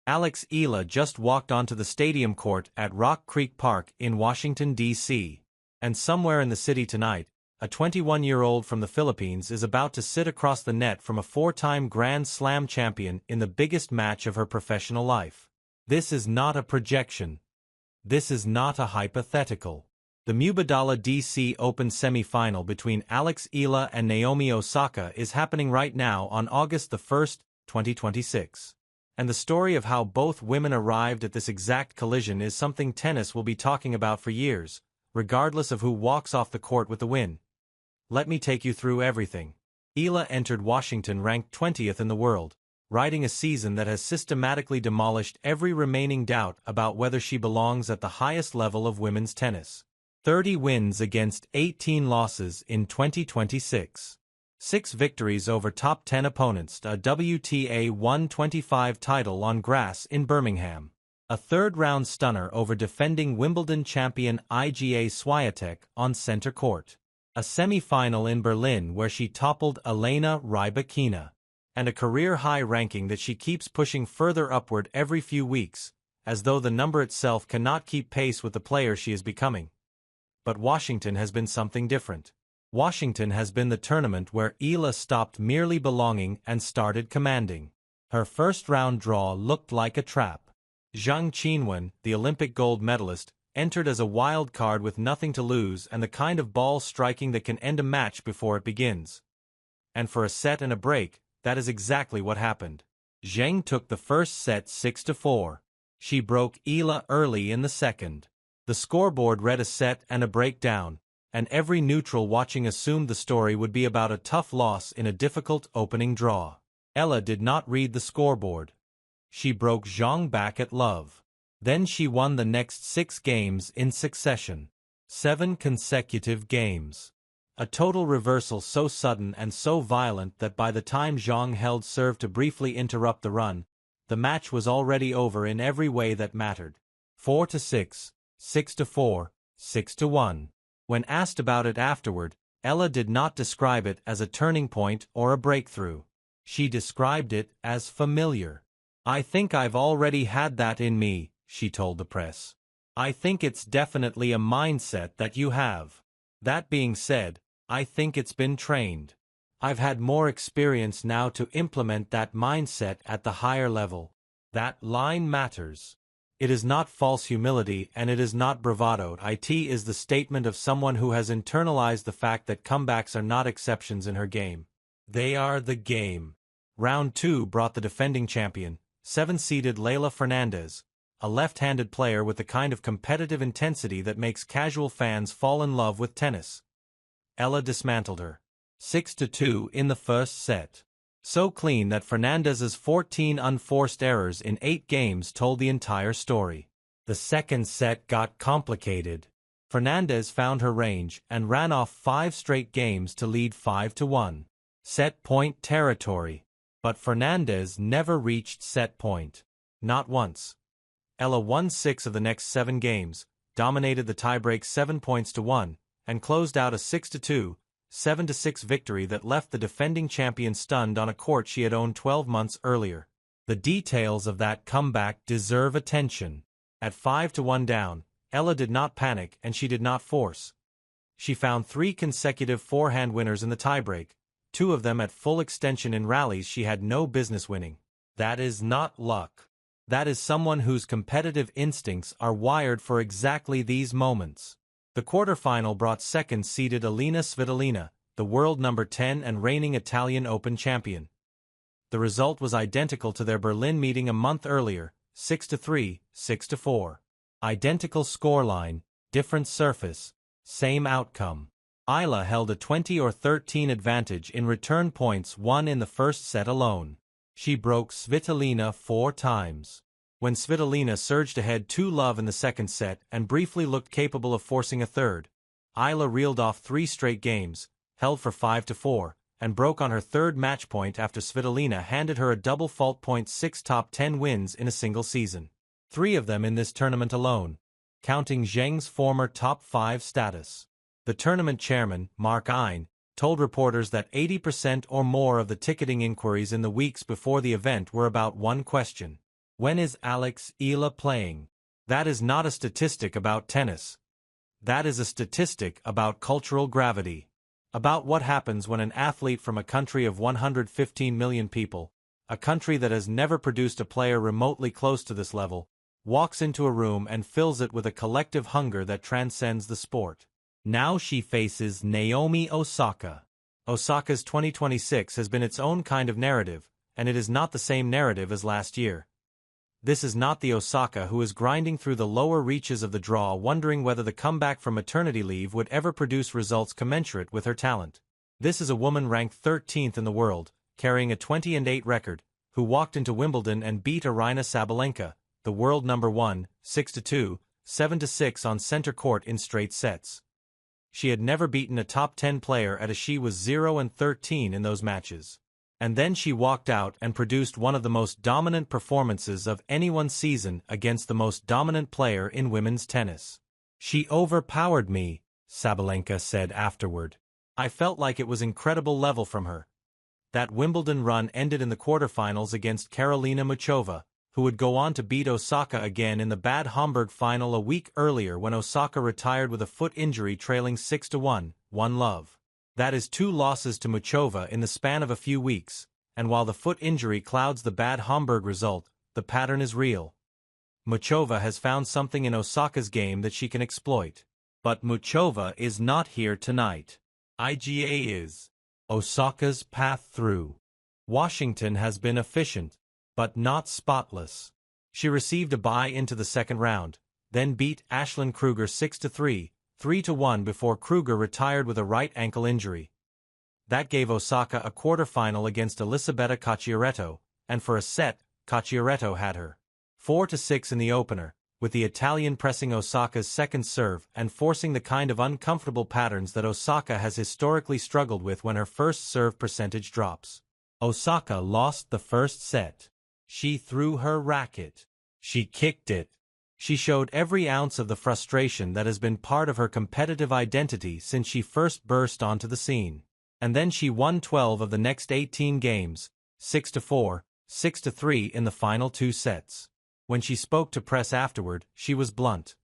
Eala just walked onto the stadium court at Rock Creek Park in Washington, D.C. And somewhere in the city tonight, a 21-year-old from the Philippines is about to sit across the net from a four-time Grand Slam champion in the biggest match of her professional life. This is not a projection. This is not a hypothetical. The Mubadala Citi Open semifinal between Eala and Naomi Osaka is happening right now on August 1, 2026. And the story of how both women arrived at this exact collision is something tennis will be talking about for years, regardless of who walks off the court with the win. Let me take you through everything. Eala entered Washington ranked 20th in the world, riding a season that has systematically demolished every remaining doubt about whether she belongs at the highest level of women's tennis. 30 wins against 18 losses in 2026. 6 victories over top 10 opponents, a WTA 125 title on grass in Birmingham. A third-round stunner over defending Wimbledon champion Iga Swiatek on center court. A semi-final in Berlin where she toppled Elena Rybakina. And a career-high ranking that she keeps pushing further upward every few weeks, as though the number itself cannot keep pace with the player she is becoming. But Washington has been something different. Washington has been the tournament where Eala stopped merely belonging and started commanding. Her first-round draw looked like a trap. Zhang Qinwen, the Olympic gold medalist, entered as a wild card with nothing to lose and the kind of ball striking that can end a match before it begins. And for a set and a break, that is exactly what happened. Zhang took the first set 6-4. She broke Eala early in the second. The scoreboard read a set and a breakdown, and every neutral watching assumed the story would be about a tough loss in a difficult opening draw. Eala did not read the scoreboard. She broke Zhang back at love. Then she won the next 6 games in succession. 7 consecutive games. A total reversal so sudden and so violent that by the time Zhang held serve to briefly interrupt the run, the match was already over in every way that mattered. 4-6. 6-4, 6-1. When asked about it afterward, Eala did not describe it as a turning point or a breakthrough. She described it as familiar. "I think I've already had that in me," she told the press. "I think it's definitely a mindset that you have. That being said, I think it's been trained. I've had more experience now to implement that mindset at the higher level." That line matters. It is not false humility and it is not bravado. It is the statement of someone who has internalized the fact that comebacks are not exceptions in her game. They are the game. Round 2 brought the defending champion, 7-seeded Leylah Fernandez, a left-handed player with the kind of competitive intensity that makes casual fans fall in love with tennis. Eala dismantled her. 6-2 in the first set. So clean that Fernandez's 14 unforced errors in 8 games told the entire story. The second set got complicated. Fernandez found her range and ran off 5 straight games to lead 5-1. Set point territory. But Fernandez never reached set point. Not once. Eala won 6 of the next 7 games, dominated the tiebreak 7-1, and closed out a 6-2, 7-6 victory that left the defending champion stunned on a court she had owned 12 months earlier. The details of that comeback deserve attention. At 5-1 down, Eala did not panic and she did not force. She found 3 consecutive forehand winners in the tiebreak, 2 of them at full extension in rallies she had no business winning. That is not luck. That is someone whose competitive instincts are wired for exactly these moments. The quarterfinal brought second-seeded Elena Svitolina, the world number 10 and reigning Italian Open champion. The result was identical to their Berlin meeting a month earlier, 6-3, 6-4. Identical scoreline, different surface, same outcome. Eala held a 20 or 13 advantage in return points won in the first set alone. She broke Svitolina 4 times. When Svitolina surged ahead 2-love in the second set and briefly looked capable of forcing a third, Eala reeled off 3 straight games, held for 5-4, and broke on her third match point after Svitolina handed her a double fault point 6 top 10 wins in a single season. 3 of them in this tournament alone, counting Zheng's former top 5 status. The tournament chairman, Mark Ein, told reporters that 80% or more of the ticketing inquiries in the weeks before the event were about one question. When is Eala playing? That is not a statistic about tennis. That is a statistic about cultural gravity. About what happens when an athlete from a country of 115 million people, a country that has never produced a player remotely close to this level, walks into a room and fills it with a collective hunger that transcends the sport. Now she faces Naomi Osaka. Osaka's 2026 has been its own kind of narrative, and it is not the same narrative as last year. This is not the Osaka who is grinding through the lower reaches of the draw wondering whether the comeback from maternity leave would ever produce results commensurate with her talent. This is a woman ranked 13th in the world, carrying a 20-8 record, who walked into Wimbledon and beat Aryna Sabalenka, the world number 1, 6-2, 7-6 on center court in straight sets. She had never beaten a top 10 player as she was 0-13 in those matches. And then she walked out and produced one of the most dominant performances of anyone's season against the most dominant player in women's tennis. She overpowered me, Sabalenka said afterward. I felt like it was incredible level from her. That Wimbledon run ended in the quarterfinals against Karolina Muchova, who would go on to beat Osaka again in the Bad Homburg final a week earlier when Osaka retired with a foot injury trailing 6-1, 1-love. That is 2 losses to Muchova in the span of a few weeks, and while the foot injury clouds the Bad Homburg result, the pattern is real. Muchova has found something in Osaka's game that she can exploit. But Muchova is not here tonight. IGA is. Osaka's path through Washington has been efficient, but not spotless. She received a bye into the second round, then beat Ashlyn Kruger 6-3, 3-1 before Kruger retired with a right ankle injury. That gave Osaka a quarterfinal against Elisabetta Cacciaretto, and for a set, Cacciaretto had her 4-6 in the opener, with the Italian pressing Osaka's second serve and forcing the kind of uncomfortable patterns that Osaka has historically struggled with when her first serve percentage drops. Osaka lost the first set. She threw her racket. She kicked it. She showed every ounce of the frustration that has been part of her competitive identity since she first burst onto the scene. And then she won 12 of the next 18 games, 6-4, 6-3 in the final 2 sets. When she spoke to press afterward, she was blunt.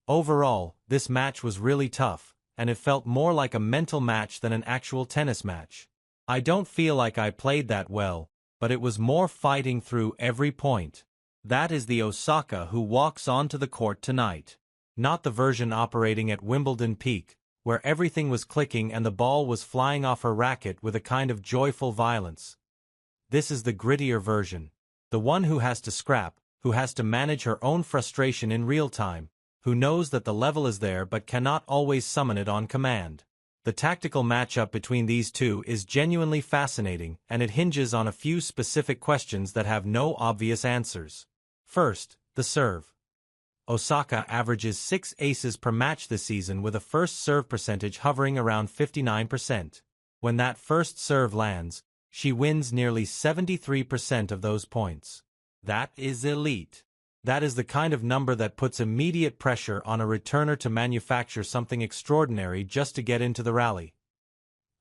Overall, this match was really tough, and it felt more like a mental match than an actual tennis match. I don't feel like I played that well, but it was more fighting through every point. That is the Osaka who walks onto the court tonight. Not the version operating at Wimbledon peak, where everything was clicking and the ball was flying off her racket with a kind of joyful violence. This is the grittier version. The one who has to scrap, who has to manage her own frustration in real time, who knows that the level is there but cannot always summon it on command. The tactical matchup between these two is genuinely fascinating, and it hinges on a few specific questions that have no obvious answers. First, the serve. Osaka averages 6 aces per match this season with a first serve percentage hovering around 59%. When that first serve lands, she wins nearly 73% of those points. That is elite. That is the kind of number that puts immediate pressure on a returner to manufacture something extraordinary just to get into the rally.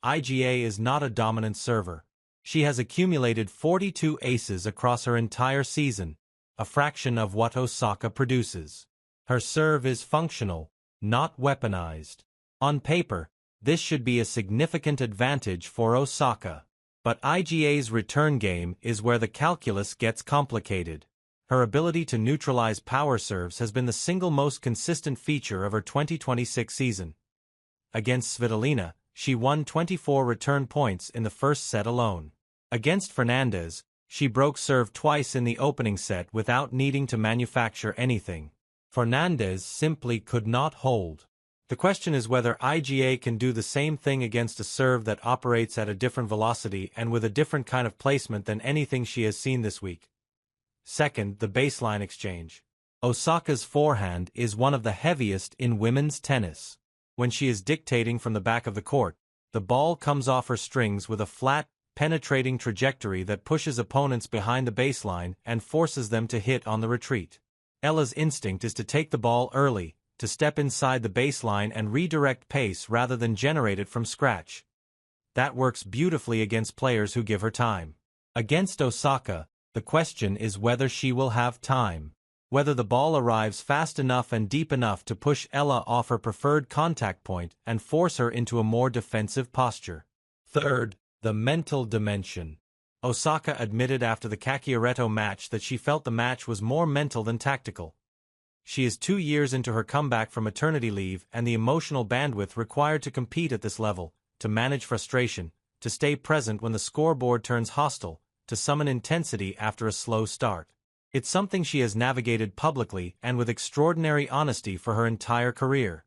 IGA is not a dominant server. She has accumulated 42 aces across her entire season, a fraction of what Osaka produces. Her serve is functional, not weaponized. On paper, this should be a significant advantage for Osaka. But IGA's return game is where the calculus gets complicated. Her ability to neutralize power serves has been the single most consistent feature of her 2026 season. Against Svitolina, she won 24 return points in the first set alone. Against Fernandez, she broke serve twice in the opening set without needing to manufacture anything. Fernandez simply could not hold. The question is whether IGA can do the same thing against a serve that operates at a different velocity and with a different kind of placement than anything she has seen this week. Second, the baseline exchange. Osaka's forehand is one of the heaviest in women's tennis. When she is dictating from the back of the court, the ball comes off her strings with a flat, penetrating trajectory that pushes opponents behind the baseline and forces them to hit on the retreat. Eala's instinct is to take the ball early, to step inside the baseline and redirect pace rather than generate it from scratch. That works beautifully against players who give her time. Against Osaka, The question is whether she will have time. Whether the ball arrives fast enough and deep enough to push Eala off her preferred contact point and force her into a more defensive posture. Third, the mental dimension. Osaka admitted after the Kakioretto match that she felt the match was more mental than tactical. She is 2 years into her comeback from maternity leave, and the emotional bandwidth required to compete at this level, to manage frustration, to stay present when the scoreboard turns hostile, to summon intensity after a slow start. It's something she has navigated publicly and with extraordinary honesty for her entire career.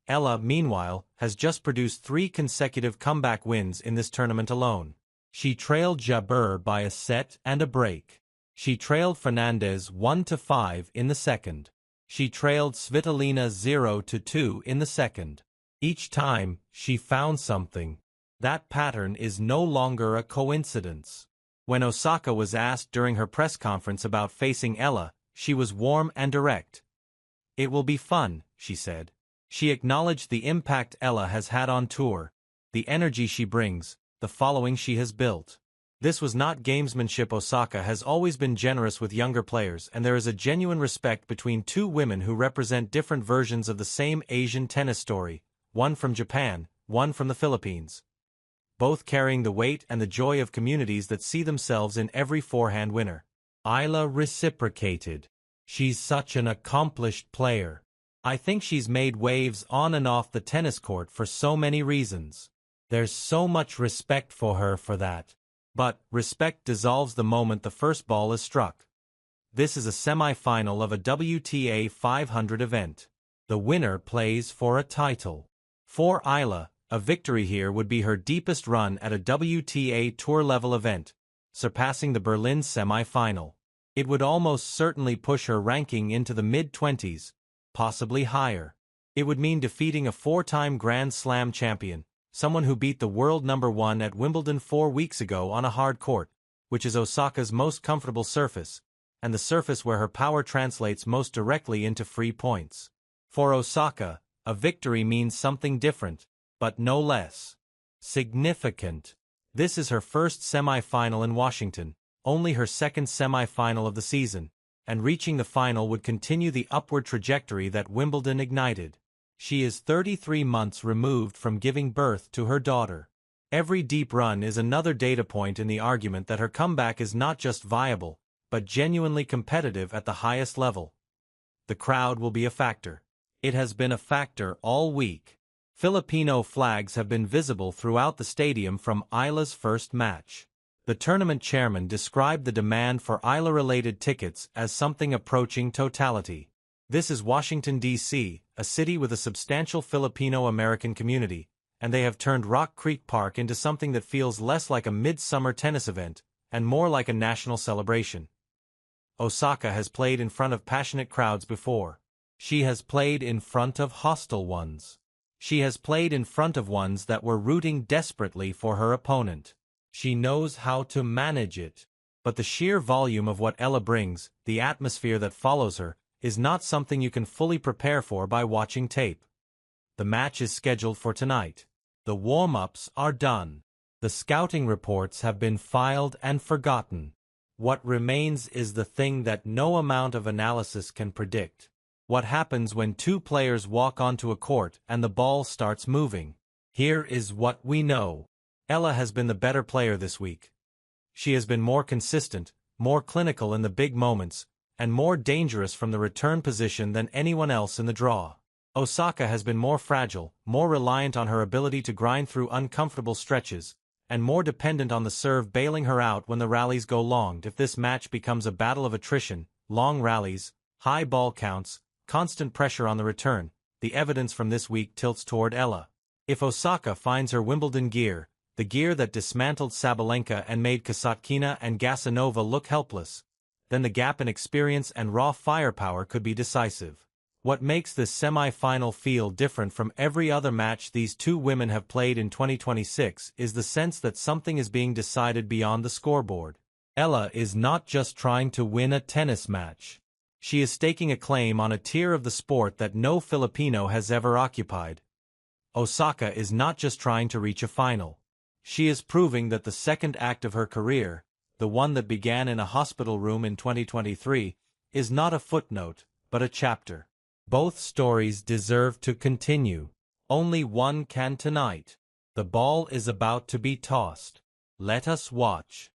Eala, meanwhile, has just produced 3 consecutive comeback wins in this tournament alone. She trailed Jabeur by a set and a break. She trailed Fernandez 1-5 in the second. She trailed Svitolina 0-2 in the second. Each time, she found something. That pattern is no longer a coincidence. When Osaka was asked during her press conference about facing Eala, she was warm and direct. "It will be fun," she said. She acknowledged the impact Eala has had on tour, the energy she brings, the following she has built. This was not gamesmanship. Osaka has always been generous with younger players, and there is a genuine respect between two women who represent different versions of the same Asian tennis story, one from Japan, one from the Philippines. Both carrying the weight and the joy of communities that see themselves in every forehand winner. Eala reciprocated. "She's such an accomplished player. I think she's made waves on and off the tennis court for so many reasons. There's so much respect for her for that. But respect dissolves the moment the first ball is struck. This is a semi-final of a WTA 500 event. The winner plays for a title. For Eala, a victory here would be her deepest run at a WTA Tour-level event, surpassing the Berlin semi-final. It would almost certainly push her ranking into the mid-20s, possibly higher. It would mean defeating a 4-time Grand Slam champion, someone who beat the world number 1 at Wimbledon 4 weeks ago on a hard court, which is Osaka's most comfortable surface, and the surface where her power translates most directly into free points. For Osaka, a victory means something different, but no less significant. This is her first semi-final in Washington, only her second semi-final of the season, and reaching the final would continue the upward trajectory that Wimbledon ignited. She is 33 months removed from giving birth to her daughter. Every deep run is another data point in the argument that her comeback is not just viable, but genuinely competitive at the highest level. The crowd will be a factor. It has been a factor all week. Filipino flags have been visible throughout the stadium from Eala's first match. The tournament chairman described the demand for Eala-related tickets as something approaching totality. This is Washington, D.C., a city with a substantial Filipino-American community, and they have turned Rock Creek Park into something that feels less like a midsummer tennis event and more like a national celebration. Osaka has played in front of passionate crowds before. She has played in front of hostile ones. She has played in front of ones that were rooting desperately for her opponent. She knows how to manage it. But the sheer volume of what Eala brings, the atmosphere that follows her, is not something you can fully prepare for by watching tape. The match is scheduled for tonight. The warm-ups are done. The scouting reports have been filed and forgotten. What remains is the thing that no amount of analysis can predict. What happens when two players walk onto a court and the ball starts moving? Here is what we know. Eala has been the better player this week. She has been more consistent, more clinical in the big moments, and more dangerous from the return position than anyone else in the draw. Osaka has been more fragile, more reliant on her ability to grind through uncomfortable stretches, and more dependent on the serve bailing her out when the rallies go long. If this match becomes a battle of attrition, long rallies, high ball counts, constant pressure on the return, the evidence from this week tilts toward Eala. If Osaka finds her Wimbledon gear, the gear that dismantled Sabalenka and made Kasatkina and Gasanova look helpless, then the gap in experience and raw firepower could be decisive. What makes this semi-final feel different from every other match these two women have played in 2026 is the sense that something is being decided beyond the scoreboard. Eala is not just trying to win a tennis match. She is staking a claim on a tier of the sport that no Filipino has ever occupied. Osaka is not just trying to reach a final. She is proving that the second act of her career, the one that began in a hospital room in 2023, is not a footnote, but a chapter. Both stories deserve to continue. Only one can tonight. The ball is about to be tossed. Let us watch.